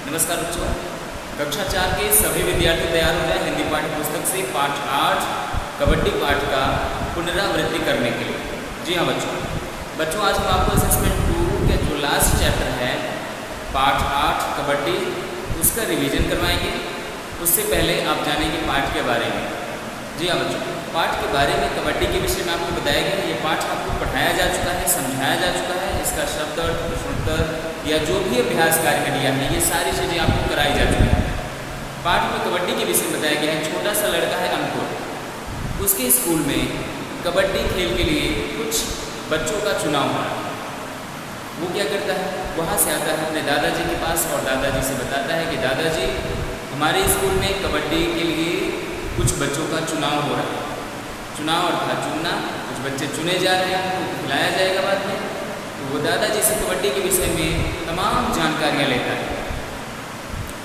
नमस्कार बच्चों, कक्षा 4 के सभी विद्यार्थी तैयार हो जाए हिंदी पाठ्य पुस्तक से पाठ 8 कबड्डी पाठ का पुनरावृत्ति करने के लिए। जी हाँ बच्चों आज हम आपको असेसमेंट 2 के जो लास्ट चैप्टर है पाठ 8 कबड्डी उसका रिवीजन करवाएंगे। उससे पहले आप जानेंगे पाठ के बारे में। जी हाँ बच्चों, पाठ के बारे में कबड्डी के विषय में आपको बताया गया है। ये पाठ आपको पढ़ाया जा चुका है, समझाया जा चुका है। इसका शब्द अर्थ, प्रश्नोत्तर या जो भी अभ्यास कार्य लिया है ये सारी चीज़ें आपको कराई जा चुकी हैं। पाठ में कबड्डी के विषय में बताया गया है। छोटा सा लड़का है अंकुर, उसके स्कूल में कबड्डी खेल के लिए कुछ बच्चों का चुनाव हुआ। वो क्या करता है, वहाँ से आता है अपने दादाजी के पास और दादाजी से बताता है कि दादाजी हमारे स्कूल में कबड्डी के लिए कुछ बच्चों का चुनाव हो रहा है। चुनाव अर्थात चुनना, कुछ बच्चे चुने जा रहे हैं, उनको खिलाया जाएगा बाद में। तो वो दादाजी से कबड्डी के विषय में तमाम जानकारियाँ लेता है,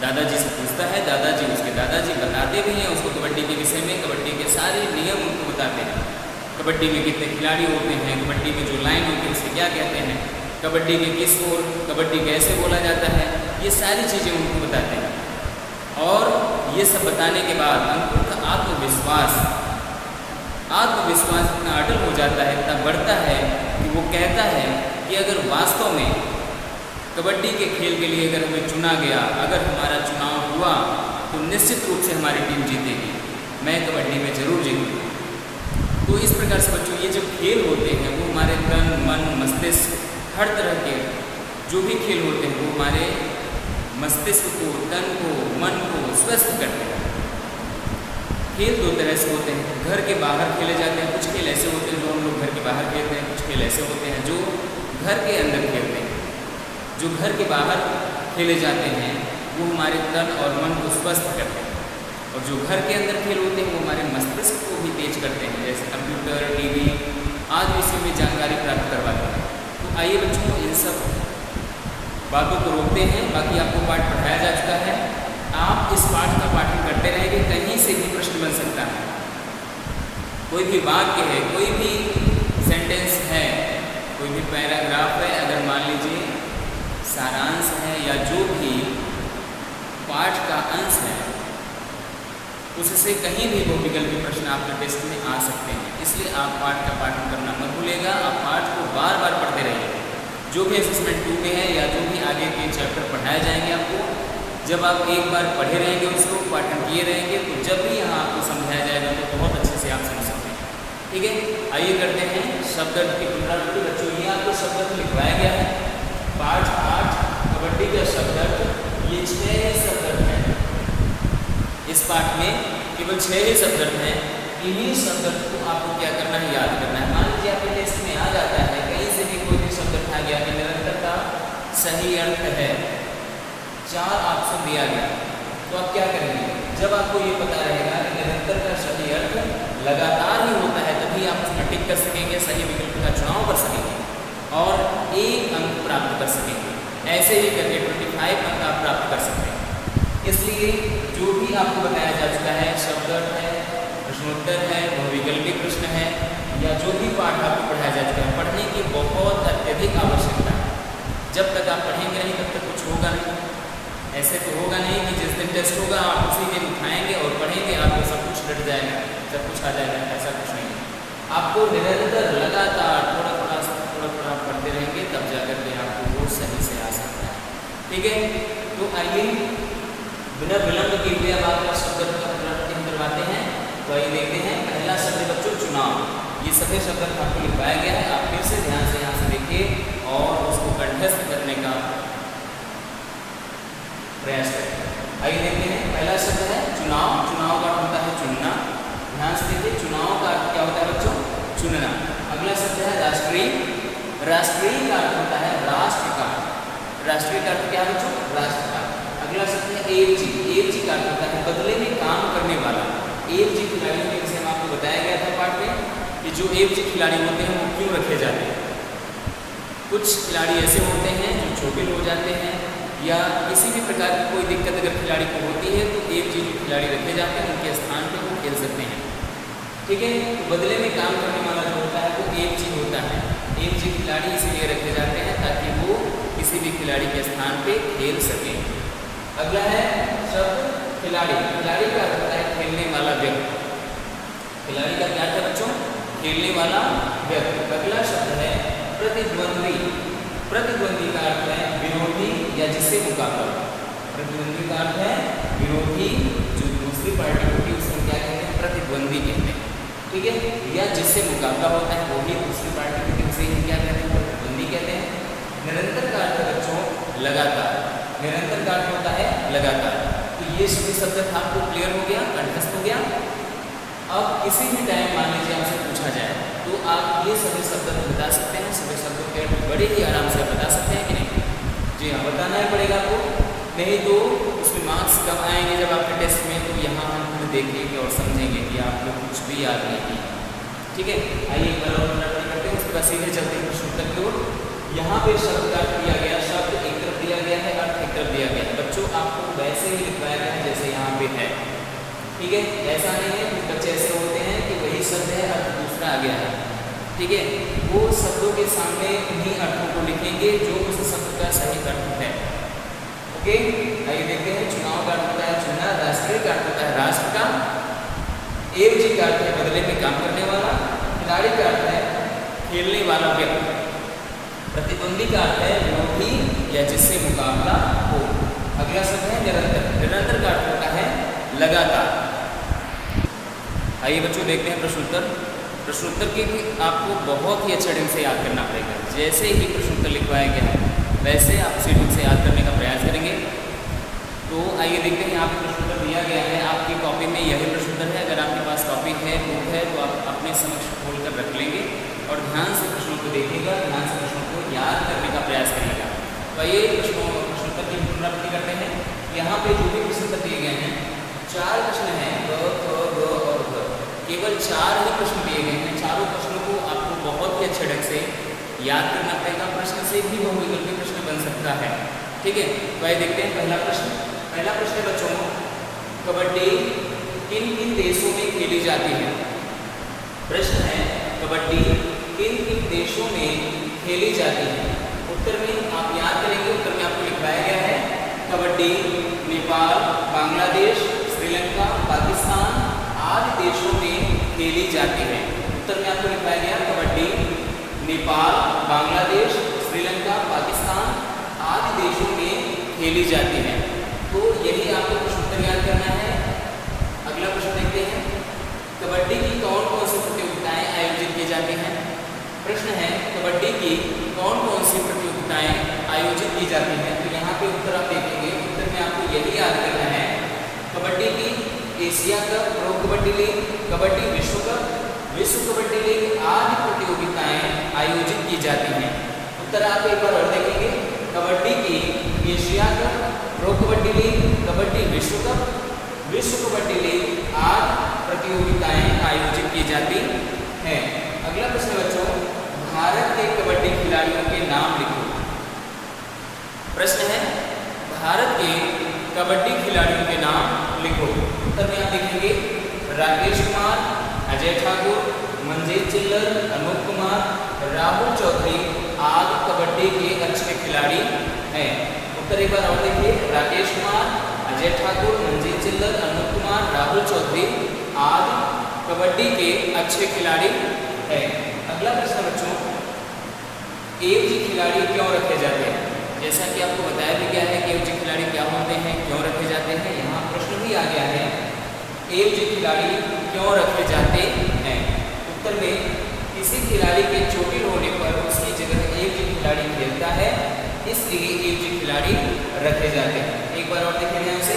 दादाजी से पूछता है। दादाजी उसके दादाजी बताते भी हैं उसको कबड्डी के विषय में, कबड्डी के सारे नियम उनको बताते हैं। कबड्डी में कितने खिलाड़ी होते हैं, कबड्डी में जो लाइन होती है उसे क्या कहते हैं, कबड्डी के किस ओर कबड्डी कैसे बोला जाता है, ये सारी चीज़ें उनको बताते हैं। और ये सब बताने के बाद अंकुर का आत्मविश्वास इतना अटल हो जाता है, इतना बढ़ता है कि वो कहता है कि अगर वास्तव में कबड्डी के खेल के लिए अगर हमें चुना गया, अगर हमारा चुनाव हुआ तो निश्चित रूप से हमारी टीम जीतेगी, मैं कबड्डी में ज़रूर जीतूँगी। तो इस प्रकार से बच्चों ये जो खेल होते हैं वो हमारे तन मन मस्तिष्क हर तरह के जो भी खेल होते हैं वो हमारे मस्तिष्क को, तन को, मन को स्वस्थ करते हैं। खेल दो तरह से होते हैं, घर के बाहर खेले जाते हैं। कुछ खेल ऐसे होते हैं जो हम लोग घर के बाहर खेलते हैं, कुछ खेल ऐसे होते हैं जो घर के अंदर खेलते हैं। जो घर के बाहर खेले जाते हैं वो हमारे तन और मन को स्वस्थ करते हैं, और जो घर के अंदर खेल होते हैं वो हमारे मस्तिष्क को भी तेज करते हैं, जैसे कंप्यूटर, टीवी आदि विषयों में जानकारी प्राप्त करवाते हैं। तो आइए बच्चों इन सब बातों को रोकते हैं। बाकी आपको पाठ पढ़ाया जा चुका है, आप इस पाठ का पाठन करते रहेंगे। कहीं से भी प्रश्न बन सकता है, कोई भी वाक्य है, कोई भी सेंटेंस है, कोई भी पैराग्राफ है, अगर मान लीजिए सारांश है या जो भी पाठ का अंश है उससे कहीं भी वो विकल्पी प्रश्न आपके टेस्ट में आ सकते हैं। इसलिए आप पाठ का पाठन करना मत भूलिएगा। आप पाठ को बार बार पढ़ते रहिए। जो भी असेसमेंट 2 में है या जो भी आगे के चैप्टर पढ़ाए जाएंगे आपको, जब आप एक बार पढ़े रहेंगे, उसको पाठन किए रहेंगे, तो जब भी यहाँ आपको समझाया जाएगा तो बहुत अच्छे से आप समझ सकते हैं। ठीक है, आइए करते हैं शब्द अर्थ की पुनरावृत्ति। बच्चों ये आपको शब्द अर्थ लिखवाया गया है। पाठ 8 कबड्डी का शब्द अर्थ, ये 6 शब्द अर्थ हैं। इस पाठ में केवल 6 ही शब्द अर्थ हैं। इन्हीं शब्द अर्थ को आपको क्या करना है, याद करना है। मान लीजिए आपके टेस्ट में आ जाता है कहीं से भी कोई भी शब्द अर्थ आ गया कि निरंतर का सही अर्थ है, 4 ऑप्शन दिया गया, तो आप क्या करेंगे, जब आपको ये पता रहेगा कि निरंतर का सही अर्थ लगातार ही होता है तभी आप उसमें टिक कर सकेंगे, सही विकल्प का चुनाव कर सकेंगे और 1 अंक प्राप्त कर सकेंगे। ऐसे ही करके 25 अंक आप प्राप्त कर सकते हैं। इसलिए जो भी आपको बताया जा चुका है, शब्द अर्थ है, प्रश्नोत्तर है, बहुविकल्पी प्रश्न है, या जो भी पाठ आपको पढ़ाया जा चुका है, पढ़ने की बहुत अत्यधिक आवश्यकता है। जब तक आप पढ़ेंगे नहीं तब तक कुछ होगा नहीं। ऐसे तो होगा नहीं कि जिस दिन टेस्ट होगा आप उसी दिन उठाएंगे और पढ़ेंगे, आपको सब कुछ रट जाएगा, सब कुछ आ जाएगा। ऐसा कुछ नहीं है। आपको निरंतर लगातार थोड़ा थोड़ा पढ़ते रहेंगे, तब जाकर के आपको वो सही से आ सकता है। ठीक है, तो आइए बिना विलंब किए हुए अब आपका शब्द का पुनरावृत्ति करवाते हैं। तो आइए देखते हैं। पहला शब्द बच्चों चुनाव। ये सभी शब्द आपको लिखवाया गया है, आप फिर से ध्यान से यहाँ से देखिए और उसको कंठस्थ करने का प्रयास करें। आइए देखते हैं। पहला शब्द है चुनाव। चुनाव का अर्थ होता है चुनना। ध्यान से देखिए, चुनाव का अर्थ क्या होता है बच्चों, चुनना। अगला शब्द है राष्ट्रीय। राष्ट्रीय का अर्थ होता है राष्ट्र का। राष्ट्रीय का अर्थ क्या है बच्चों, राष्ट्र का। अगला शब्द है एएफजी। एएफजी का अर्थ होता है बदले में काम करने वाला। एएफजी खिलाड़ियों के विषय में आपको बताया गया था पाठ में कि जो एएफजी खिलाड़ी होते हैं वो क्यों रखे जाते हैं। कुछ खिलाड़ी ऐसे होते हैं जो चोटिल हो जाते हैं या किसी भी प्रकार की कोई दिक्कत अगर खिलाड़ी को होती है तो एएफजी जो खिलाड़ी रखे जाते हैं उनके स्थान पर वो खेल सकते हैं। ठीक है, तो बदले में काम करने वाला जो होता है वो एएफजी होता है। एएफजी खिलाड़ी इसीलिए रखे जाते हैं ताकि वो किसी भी खिलाड़ी के स्थान पे खेल सकें। अगला है शब्द खिलाड़ी। खिलाड़ी का अर्थ होता है खेलने वाला व्यक्ति। खिलाड़ी का क्या अर्थ है बच्चों? खेलने वाला व्यक्ति। अगला शब्द है प्रतिद्वंदी। प्रतिद्वंदी का अर्थ है विरोधी या जिससे मुकाबला। प्रतिद्वंदी का अर्थ है विरोधी, जो दूसरी पार्टी होती है उसको क्या कहते हैं? प्रतिद्वंदी कहते हैं। ठीक है, या जिससे मुकाबला होता है वो भी दूसरी पार्टी होती है उसे ही क्या कहते हैं? प्रतिद्वंदी कहते हैं। निरंतर का अर्थ है बच्चों लगातार। निरंतर का अर्थ होता है लगातार। तो ये सभी शब्द आपको क्लियर हो गया, कंठस्थ हो गया। अब किसी भी टाइम मान लीजिए आपसे पूछा जाए तो आप ये सभी शब्द बता सकते हैं। सभी शब्दों के अर्थ बड़े ही आराम से बता सकते हैं कि नहीं? जी हाँ, बताना ही पड़ेगा आपको, नहीं तो उसमें मार्क्स कम आएंगे जब आपके टेस्ट में। तो यहाँ हम खुद देखेंगे और समझेंगे कि आपको कुछ भी याद नहीं किया। ठीक है, आइए एक बार और करते हैं, उसके बाद सीधे चलते हैं प्रश्न उत्तर की ओर। यहाँ पे शब्द का अर्थ दिया गया, शब्द एक तरफ दिया गया है, अर्थ एक तरफ दिया गया है। बच्चों आपको वैसे ही लिखवाया गया है जैसे यहाँ पे है। ठीक है, ऐसा नहीं है कि बच्चे ऐसे होते हैं कि वही शब्द है अर्थ दूसरा आ गया है। ठीक है, वो शब्दों के सामने उन्हीं अर्थों को लिखेंगे जो उस शब्द का सही अर्थ है। ओके, आइए देखते हैं। चुनाव का अर्थ होता है चुना। राष्ट्रीय का अर्थ होता है राष्ट्र का। एवजी का अर्थ है बदले में काम करने वाला। खिलाड़ी का अर्थ है खेलने वाला व्यक्ति। प्रतिद्वंदी का अर्थ है विरोधी या जिससे मुकाबला हो। अगला शब्द है निरंतर। निरंतर का अर्थ होता है लगातार। आइए बच्चों देखते हैं प्रश्नोत्तर। प्रश्नोत्तर के भी आपको बहुत ही अच्छे ढंग से याद करना पड़ेगा। जैसे ही प्रश्नोत्तर लिखवाया गया है वैसे आप उसी ढंग से याद करने का प्रयास करेंगे। तो आइए देखते हैं, यहाँ पे प्रश्नोत्तर दिया गया है। आपकी कॉपी में यही प्रश्नोत्तर है। अगर आपके पास कॉपी है, बुक है, तो आप अपने समक्ष खोल कर रख लेंगे और ध्यान से प्रश्नों को देखिएगा, ध्यान से प्रश्नों को याद करने का प्रयास करिएगा। तो आइए प्रश्नोत्तर की पुनरावृत्ति करते हैं। यहाँ पे जो भी प्रश्नोत्तर दिए गए हैं 4 प्रश्न हैं, ग, ख, ग और घ। केवल 4 ही प्रश्न दिए गए हैं। चारों प्रश्नों को आपको बहुत ही अच्छे ढंग से याद करना पड़ेगा। प्रश्न से भी बहुविकल्पी प्रश्न बन सकता है। ठीक है, तो आइए देखते हैं पहला प्रश्न। पहला प्रश्न है बच्चों, कबड्डी किन किन देशों में खेली जाती है? प्रश्न है कबड्डी किन किन देशों में खेली जाती है? उत्तर में आप याद करेंगे, उत्तर में आपको लिखवाया गया है कबड्डी नेपाल, बांग्लादेश, श्रीलंका, पाकिस्तान आदि देशों में खेली जाती है। उत्तर में आपको लिखवाया गया कबड्डी नेपाल, बांग्लादेश, श्रीलंका, पाकिस्तान आदि देशों में खेली जाती है। तो यही आपको प्रश्नोत्तर याद करना है। अगला प्रश्न देखते हैं, कबड्डी की कौन कौन सी प्रतियोगिताएं आयोजित की जाती हैं? प्रश्न है कबड्डी की कौन कौन सी प्रतियोगिताएं आयोजित की जाती हैं? तो यहाँ पे उत्तर आप देखेंगे, उत्तर में आपको यही याद करना है कबड्डी की Asia cup, pro kabaddi league, kabaddi विश्व कप, विश्व कबड्डी लीग आदि प्रतियोगिताएं आयोजित की जाती हैं। उत्तर आप एक बार और देखेंगे, कबड्डी की Asia cup, pro kabaddi league, kabaddi विश्व कप, विश्व कबड्डी लीग आदि प्रतियोगिताएं आयोजित की जाती हैं। अगला प्रश्न बच्चों, भारत के कबड्डी खिलाड़ियों के नाम लिखो। प्रश्न है भारत के कबड्डी खिलाड़ियों के नाम लिखो। उत्तर में आप लिखेंगे राकेश कुमार, अजय ठाकुर, मंजीत चिल्लर, अनूप कुमार, राहुल चौधरी आदि कबड्डी के अच्छे खिलाड़ी हैं। उत्तर एक बार और देखिए, राकेश कुमार, अजय ठाकुर, मंजीत चिल्लर, अनूप कुमार, राहुल चौधरी आदि कबड्डी के अच्छे खिलाड़ी हैं। अगला प्रश्न बच्चों, एवजी खिलाड़ी क्यों रखे जाते हैं? जैसा कि आपको बताया भी गया है कि एवजी खिलाड़ी क्या होते हैं, क्यों रखे जाते हैं। यहाँ प्रश्न भी आ गया है, एवजी खिलाड़ी क्यों रखे जाते हैं? उत्तर में किसी खिलाड़ी के चोटिल होने पर उसकी जगह एवजी खिलाड़ी खेलता है, इसलिए एवजी खिलाड़ी रखे जाते हैं। एक बार और देखें ध्यान से,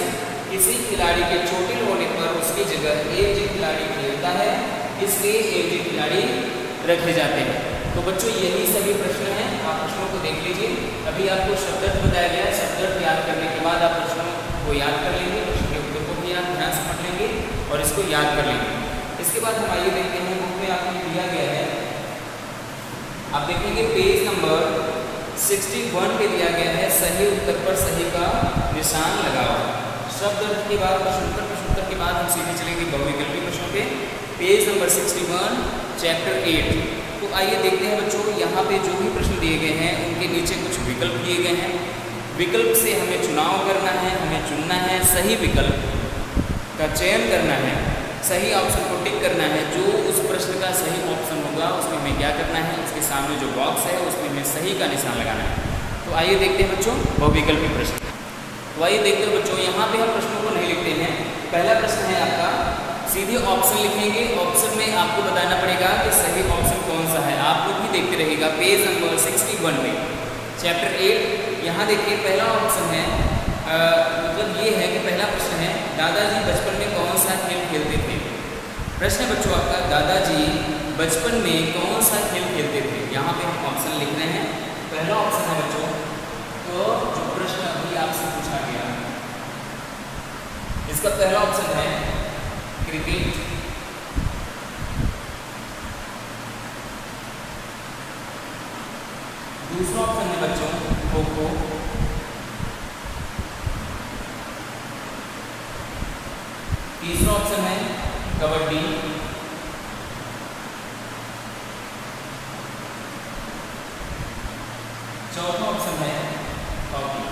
किसी खिलाड़ी के चोटिल होने पर उसकी जगह एवजी खिलाड़ी खेलता है, इसलिए एवजी खिलाड़ी रखे जाते हैं। तो बच्चों यही सभी प्रश्न हैं, आप प्रश्नों को देख लीजिए। अभी आपको शब्दार्थ बताया गया है, शब्दार्थ याद करने के बाद आप प्रश्नों को याद कर लेंगे, प्रश्न के उत्तर को भी आप ध्यान से पढ़ लेंगे और इसको याद कर लेंगे। इसके बाद हम आइए देखते हैं, बुक में आपको दिया गया है, आप देखेंगे पेज नंबर 61 पे दिया गया है, सही उत्तर पर सही का निशान लगाओ। शब्दार्थ के बाद प्रश्नोत्तर के बाद हम सीधे चलेंगे बहुविकल्पी प्रश्नों पे। Page number 61 chapter 8। तो आइए देखते हैं बच्चों, यहाँ पे जो भी प्रश्न दिए गए हैं उनके नीचे कुछ विकल्प दिए गए हैं। विकल्प से हमें चुनाव करना है, हमें सही विकल्प का चयन करना है, सही ऑप्शन को टिक करना है। जो उस प्रश्न का सही ऑप्शन होगा उसमें हमें क्या करना है, उसके सामने जो बॉक्स है उसमें हमें सही का निशान लगाना है। तो आइए देखते हैं बच्चों बहुविकल्पी प्रश्न। तो आइए देखते हैं बच्चों, यहाँ पे हम प्रश्नों को नहीं लिखते हैं। पहला प्रश्न है आपका, सीधे ऑप्शन लिखेंगे। ऑप्शन में आपको बताना पड़ेगा कि सही ऑप्शन कौन सा है। आप लोग भी देखते रहिएगा पेज नंबर 61 में चैप्टर 8। यहाँ देखिए पहला ऑप्शन है, मतलब ये है कि पहला प्रश्न है, दादाजी बचपन में कौन सा खेल खेलते थे। प्रश्न है बच्चों आपका, दादाजी बचपन में कौन सा खेल खेलते थे। यहाँ पे हम ऑप्शन लिख रहे हैं। पहला ऑप्शन है बच्चों, तो जो प्रश्न अभी आपसे पूछा गया इसका पहला ऑप्शन है क्रिकेट। दूसरा ऑप्शन है बच्चों खो खो। तीसरा ऑप्शन है कबड्डी। चौथा ऑप्शन है हॉकी।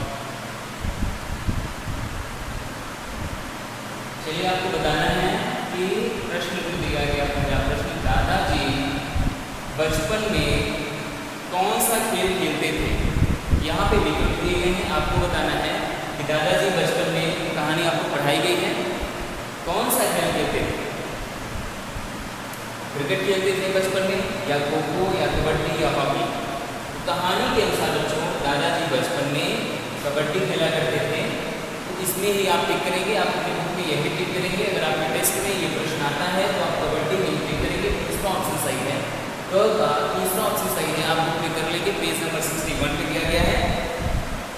चलिए आपको बताना है कि प्रश्न जो दिया गया पहला प्रश्न, दादाजी बचपन में कौन सा खेल खेलते थे। यहाँ पे विकल्प दिए गए हैं। आपको बताना है कि दादाजी बचपन में, कहानी आपको पढ़ाई गई है, कौन सा खेल खेलते थे। क्रिकेट खेलते थे बचपन में, या खो खो, या कबड्डी, या हॉकी। कहानी के अनुसार बच्चों दादाजी बचपन में कबड्डी खेला करते थे। तो इसमें ही आप टिक करेंगे, आप अपने बुक में यही टिक करेंगे। अगर आपके टेस्ट में ये प्रश्न आता है तो आप कबड्डी में ही टिक करेंगे। तीसरा ऑप्शन सही है। तो तीसरा ऑप्शन सही है, आप बुक में कर लेंगे। पेज नंबर 61 पे दिया गया है।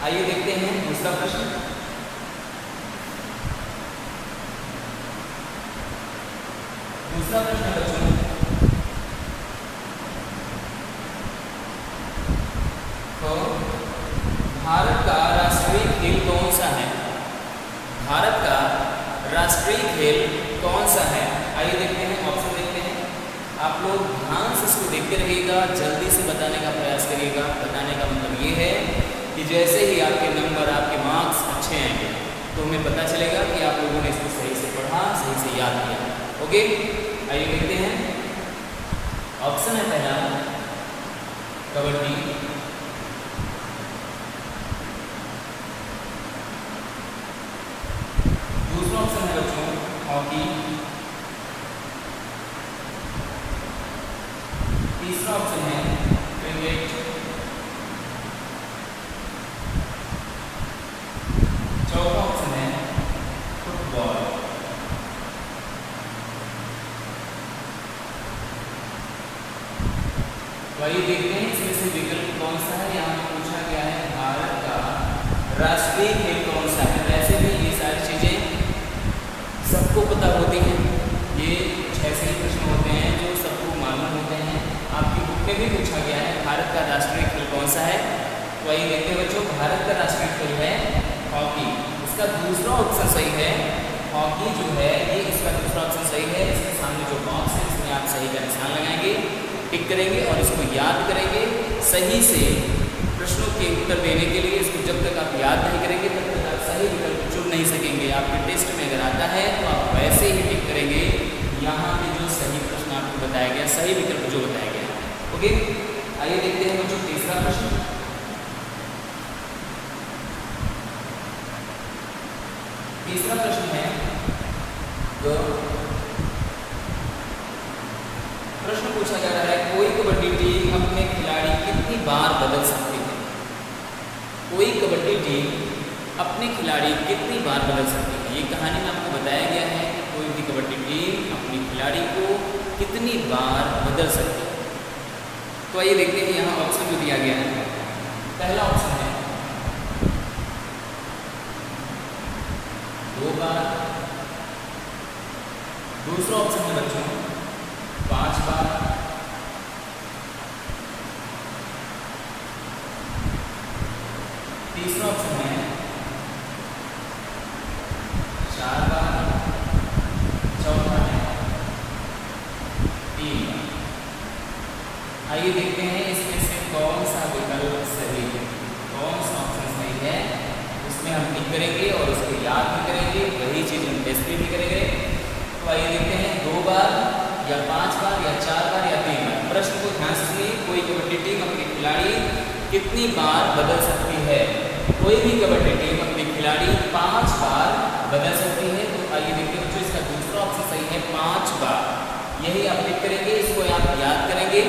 आइए देखते हैं दूसरा प्रश्न। दूसरा प्रश्न बच्चों, तो भारत का राष्ट्रीय खेल कौन सा है। भारत का राष्ट्रीय खेल कौन सा है। आइए देखते हैं, ऑप्शन देखते हैं। आप लोग ध्यान से इसको देखते रहिएगा, जल्दी से बताने का प्रयास करिएगा। बताने का मतलब ये है कि जैसे ही आपके नंबर, आपके मार्क्स अच्छे आएंगे तो हमें पता चलेगा कि आप लोगों ने इसको सही से पढ़ा, सही से याद किया। ओके, आइए देखते हैं। ऑप्शन है पहला कबड्डी। दूसरा ऑप्शन है बच्चों हॉकी। तीसरा ऑप्शन है क्रिकेट। चौथा ऑप्शन है फुटबॉल। वही देखते हैं इसमें से विकल्प कौन सा है। यहाँ पे पूछा गया है भारत का राष्ट्रीय खेल कौन सा है। वैसे भी ये सारी चीजें सबको पता होती हैं। ये ऐसे ही प्रश्न होते हैं जो सबको मालूम होते हैं। आपकी बुक में भी पूछा गया है भारत का राष्ट्रीय खेल कौन सा है। तो वही देखते हैं बच्चों, भारत का राष्ट्रीय खेल है हॉकी। इसका दूसरा ऑप्शन सही है। हॉकी जो है ये इसका दूसरा ऑप्शन सही है। इसके सामने जो बॉक्स है इसमें आप सही का निशान लगाएंगे, टिक करेंगे और इसको याद करेंगे। सही से प्रश्नों के उत्तर देने के लिए इसको जब तक आप याद नहीं करेंगे तब तक आप सही विकल्प चुन नहीं सकेंगे। आपके टेस्ट में अगर आता है तो आप वैसे ही टिक करेंगे यहाँ पे जो सही प्रश्न आपको बताया गया, सही विकल्प जो बताया गया। ओके, आइए देखते हैं बच्चों तीसरा प्रश्न। तीसरा प्रश्न है, तो प्रश्न पूछा जा रहा है कोई कबड्डी टीम अपने खिलाड़ी कितनी बार बदल सकती है। कोई कबड्डी टीम अपने खिलाड़ी कितनी बार बदल सकती है। ये कहानी में आपको बताया गया है कि कोई भी कबड्डी टीम अपने खिलाड़ी को कितनी बार बदल सकती है। तो आइए देखते हैं यहाँ ऑप्शन जो दिया गया है। पहला ऑप्शन है 2 बार। दूसरा ऑप्शन है बच्चों 5 बार। तीसरा ऑप्शन है 4 बार। चौथा है 3 बार। आइए देखते हैं इसमें से कौन सा विकल्प सही है, कौन सा ऑप्शन सही है। उसमें हम टिक करेंगे और उसको याद भी करेंगे भी करेंगे। तो आइए देखते हैं 2 बार या 5 बार या 4 बार या 3 बार। प्रश्न को ध्यान से सुनिए। कोई कबड्डी टीम अपने खिलाड़ी कितनी बार बदल सकती है? कोई भी कबड्डी टीम अपने खिलाड़ी 5 बार बदल सकती है। तो आइए देखते हैं बच्चों, इसका दूसरा ऑप्शन सही है 5 बार। यही आप टिक करेंगे, इसको आप याद करेंगे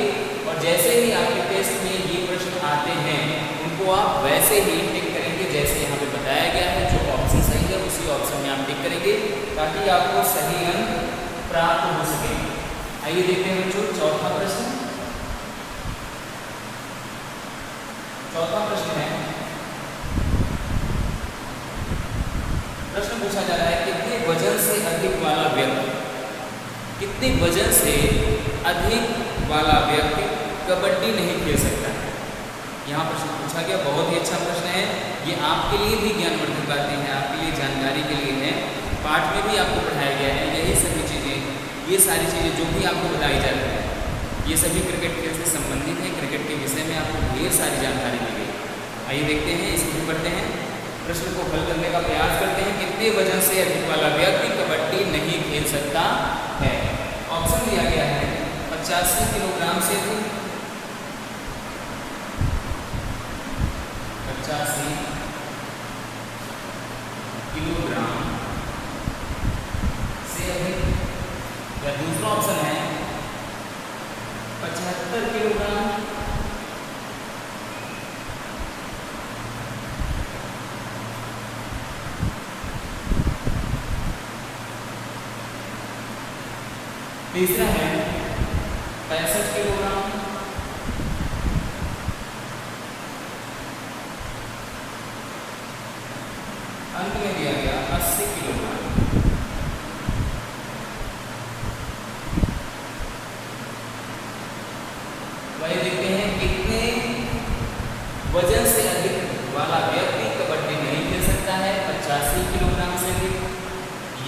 और जैसे ही आपके टेस्ट में ये प्रश्न आते हैं उनको आप वैसे ही टिक करेंगे जैसे यहाँ पे बताया गया है। जो ऑप्शन सही है उसी ऑप्शन में आप टिक करेंगे ताकि आपको सही अंक प्राप्त हो सके। आइए देखते हैं बच्चों चौथा प्रश्न। चौथा प्रश्न है, प्रश्न पूछा जा रहा है कितने वजन से अधिक वाला व्यक्ति, कितने वजन से अधिक वाला व्यक्ति कबड्डी नहीं खेल सकता है। यहाँ प्रश्न पूछा गया, बहुत ही अच्छा प्रश्न है। ये आपके लिए भी ज्ञानवर्धक बातें हैं, आपके लिए जानकारी के लिए है। पाठ में भी आपको पढ़ाया गया है यही सभी चीज़ें, ये सारी चीज़ें जो भी आपको बताई जा रही है ये सभी क्रिकेट खेल से संबंधित है। क्रिकेट के विषय में आपको ढेर सारी जानकारी दी गई। आइए देखते हैं, इसको भी पढ़ते हैं, प्रश्न को हल करने का प्रयास करते हैं। कितने वजन से अधिक वाला व्यक्ति कबड्डी नहीं खेल सकता है? ऑप्शन दिया गया है 85 किलोग्राम से अधिक, 85 किलोग्राम से अधिक, या दूसरा ऑप्शन है 75 किलोग्राम, तीसरा है 65 किलोग्राम, अंत में दिया गया 80 किलोग्राम। वही देखते हैं कितने वजन से अधिक वाला व्यक्ति कबड्डी नहीं खेल सकता है? 85 किलोग्राम से अधिक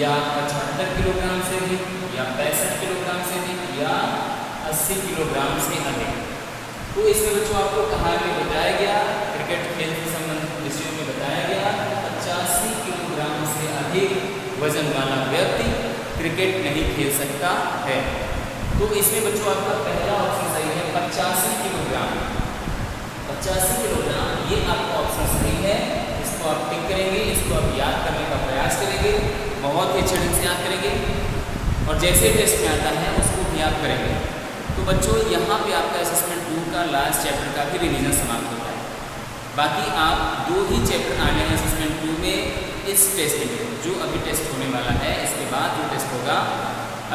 या 75 किलोग्राम से अधिक या 65 किलोग्राम से अधिक या 80 किलोग्राम से अधिक। तो इसमें बच्चों आपको कहानी में बताया गया, क्रिकेट खेल से संबंधित विषयों में बताया गया 85 किलोग्राम से अधिक वजन वाला व्यक्ति क्रिकेट नहीं खेल सकता है। तो इसमें बच्चों आपका पहला ऑप्शन सही है 85 किलोग्राम। 85 किलोग्राम ये आपका ऑप्शन सही है। इसको आप टिक करेंगे, इसको आप याद करने का प्रयास करेंगे, बहुत ही अच्छे ढंग से याद करेंगे और जैसे टेस्ट में आता है उसको भी आप करेंगे। तो बच्चों यहाँ पे आपका असेसमेंट 2 का लास्ट चैप्टर का भी रिवीजन समाप्त होता है। बाकी आप 2 ही चैप्टर आने हैं असेसमेंट 2 में इस टेस्ट में, जो अभी टेस्ट होने वाला है। इसके बाद जो टेस्ट होगा,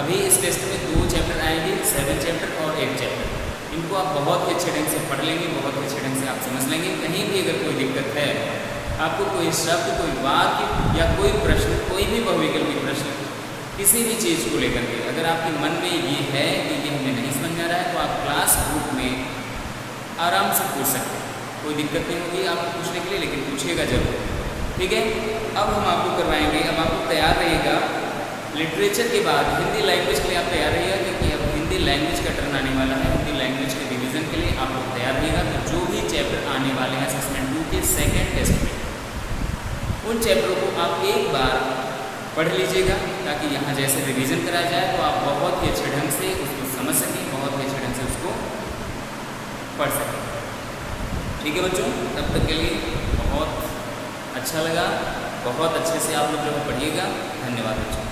अभी इस टेस्ट में 2 चैप्टर आएंगे, 7 चैप्टर और 1 चैप्टर। इनको आप बहुत ही अच्छे ढंग से पढ़ लेंगे, बहुत ही अच्छे ढंग से आप समझ लेंगे। कहीं भी अगर कोई दिक्कत है, आपको कोई शब्द, कोई वाक्य या कोई प्रश्न, कोई भी बहुविकल्पी प्रश्न, किसी भी चीज़ को लेकर के अगर आपके मन में ये है कि ये हमें नहीं समझ आ रहा है, तो आप क्लास ग्रुप में आराम से पूछ सकते हैं। कोई दिक्कत नहीं होगी आपको पूछने के लिए, लेकिन पूछिएगा जरूर, ठीक है। अब हम आपको करवाएंगे, अब आपको तैयार रहिएगा लिटरेचर के बाद हिंदी लैंग्वेज के लिए आप तैयार रहिएगा, क्योंकि अब हिंदी लैंग्वेज का टर्न आने वाला है। हिंदी लैंग्वेज के रिवीजन के लिए आप लोग तैयार रहिएगा। तो जो भी चैप्टर आने वाले हैं असेसमेंट 2 के सेकेंड टेस्ट में, उन चैप्टरों को आप एक बार पढ़ लीजिएगा ताकि यहाँ जैसे रिवीजन कराया जाए तो आप बहुत ही अच्छे ढंग से उसको समझ सकें, बहुत ही अच्छे ढंग से उसको पढ़ सकें। ठीक है बच्चों, तब तक के लिए बहुत अच्छा लगा, बहुत अच्छे से आप लोग पढ़िएगा। धन्यवाद बच्चों।